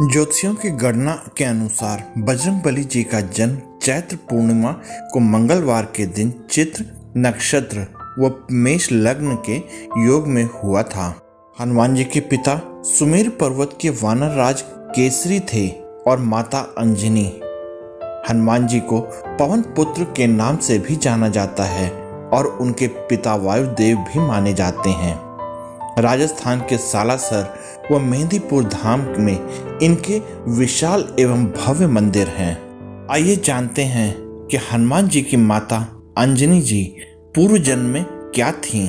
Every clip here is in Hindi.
ज्योतिषियों की गणना के अनुसार बजरंगबली जी का जन्म चैत्र पूर्णिमा को मंगलवार के दिन चित्र नक्षत्र व मेष लग्न के योग में हुआ था। हनुमान जी के पिता सुमेर पर्वत के वानर राज केसरी थे और माता अंजनी। हनुमान जी को पवन पुत्र के नाम से भी जाना जाता है और उनके पिता वायुदेव भी माने जाते हैं। राजस्थान के सालासर व मेहंदीपुर धाम में इनके विशाल एवं भव्य मंदिर हैं। आइए जानते हैं कि हनुमान जी की माता अंजनी जी पूर्व जन्म में क्या थीं।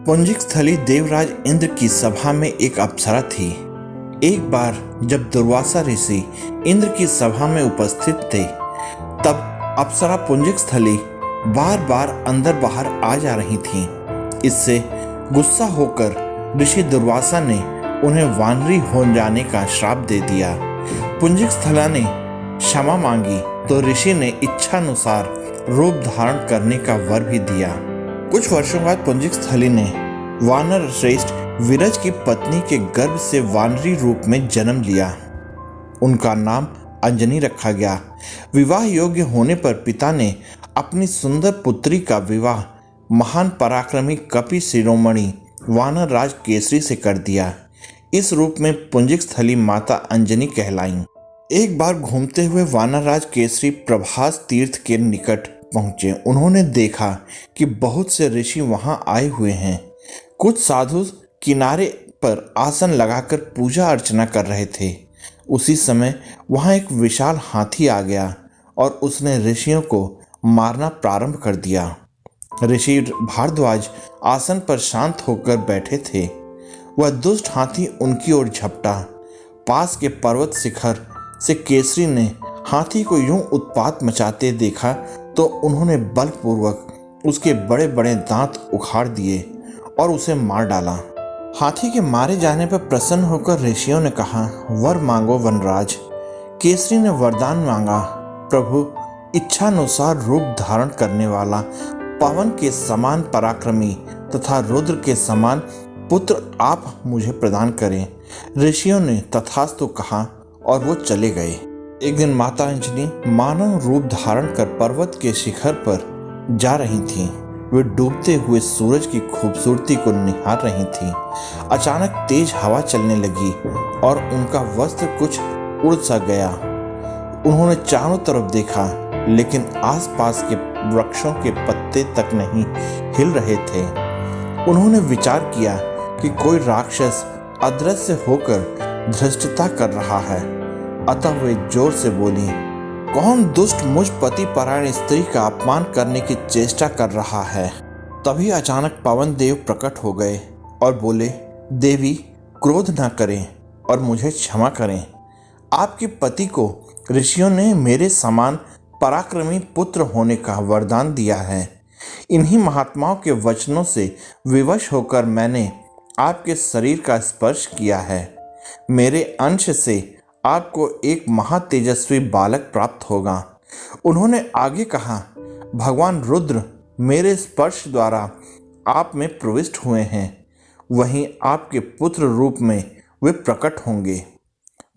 पुंजिक स्थली देवराज इंद्र की सभा में एक अप्सरा थी। एक बार जब दुर्वासा ऋषि इंद्र की सभा में उपस्थित थे, तब अप्सरा पुंजिक स्थली बार बार अंदर बाहर आ जा रही थीं। इससे गुस्सा होकर ऋषि दुर्वासा ने उन्हें वानरी हो जाने का श्राप दे दिया। पुंजिक स्थला ने क्षमा मांगी तो ऋषि ने इच्छानुसार रूप धारण करने का वर भी दिया। कुछ वर्षों बाद पुंजिक स्थली ने वानर श्रेष्ठ विरज की पत्नी के गर्भ से वानरी रूप में जन्म लिया। उनका नाम अंजनी रखा गया। विवाह योग्य होने पर पिता ने अपनी सुंदर पुत्री का विवाह महान पराक्रमी कपि शिरोमणि वानर राज केसरी से कर दिया। इस रूप में पुंजिक स्थली माता अंजनी कहलाईं। एक बार घूमते हुए वानर राज केसरी प्रभास तीर्थ के निकट पहुंचे। उन्होंने देखा कि बहुत से ऋषि वहां आए हुए हैं। कुछ साधु किनारे पर आसन लगाकर पूजा अर्चना कर रहे थे। उसी समय वहां एक विशाल हाथी आ गया और उसने ऋषियों को मारना प्रारंभ कर दिया। ऋषि भारद्वाज आसन पर शांत होकर बैठे थे। वह दुष्ट हाथी उनकी ओर झपटा। पास के पर्वत शिखर से केसरी ने हाथी को यूं उत्पात मचाते देखा तो उन्होंने बलपूर्वक उसके बड़े बड़े दांत उखाड़ दिए और उसे मार डाला। हाथी के मारे जाने पर प्रसन्न होकर ऋषियों ने कहा, वर मांगो वनराज। केसरी ने वरदान मांगा, प्रभु, इच्छानुसार रूप धारण करने वाला, पवन के समान पराक्रमी तथा रुद्र के समान पुत्र आप मुझे प्रदान करें। ऋषियों ने तथास्तु कहा और वो चले गए। एक दिन माता अंजनी मानव रूप धारण कर पर्वत के शिखर पर जा रही थीं। वे डूबते हुए सूरज की खूबसूरती को निहार रही थीं। अचानक तेज हवा चलने लगी और उनका वस्त्र कुछ उड़ सा गया। उन्होंने चारों तरफ देखा, लेकिन आसपास के वृक्षों के पत्ते तक नहीं हिल रहे थे। उन्होंने विचार किया कि कोई राक्षस अदृश्य होकर धृष्टता कर रहा है। अतः वे जोर से बोली, कौन दुष्ट मुझ पति परायण स्त्री का अपमान करने की चेष्टा कर रहा है। तभी अचानक पवन देव प्रकट हो गए और बोले, देवी, क्रोध न करें और मुझे क्षमा करें। आपके पति को ऋषियों ने मेरे समान पराक्रमी पुत्र होने का वरदान दिया है। इन्हीं महात्माओं के वचनों से विवश होकर मैंने आपके शरीर का स्पर्श किया है। मेरे अंश से आपको एक महातेजस्वी बालक प्राप्त होगा। उन्होंने आगे कहा, भगवान रुद्र मेरे स्पर्श द्वारा आप में प्रविष्ट हुए हैं। वहीं आपके पुत्र रूप में वे प्रकट होंगे।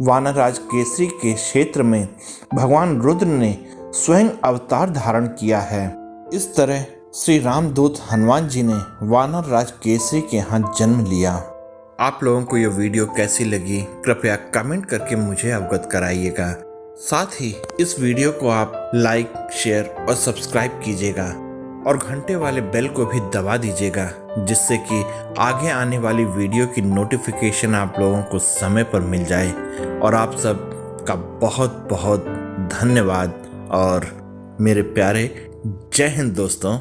वानरराज केसरी के क्षेत्र में भगवान रुद्र ने स्वयं अवतार धारण किया है। इस तरह श्री रामदूत हनुमान जी ने वानर राज केसरी के यहाँ जन्म लिया। आप लोगों को यह वीडियो कैसी लगी, कृपया कमेंट करके मुझे अवगत कराइएगा। साथ ही इस वीडियो को आप लाइक, शेयर और सब्सक्राइब कीजिएगा और घंटे वाले बेल को भी दबा दीजिएगा, जिससे कि आगे आने वाली वीडियो की नोटिफिकेशन आप लोगों को समय पर मिल जाए। और आप सब का बहुत बहुत धन्यवाद और मेरे प्यारे जय हिंद दोस्तों।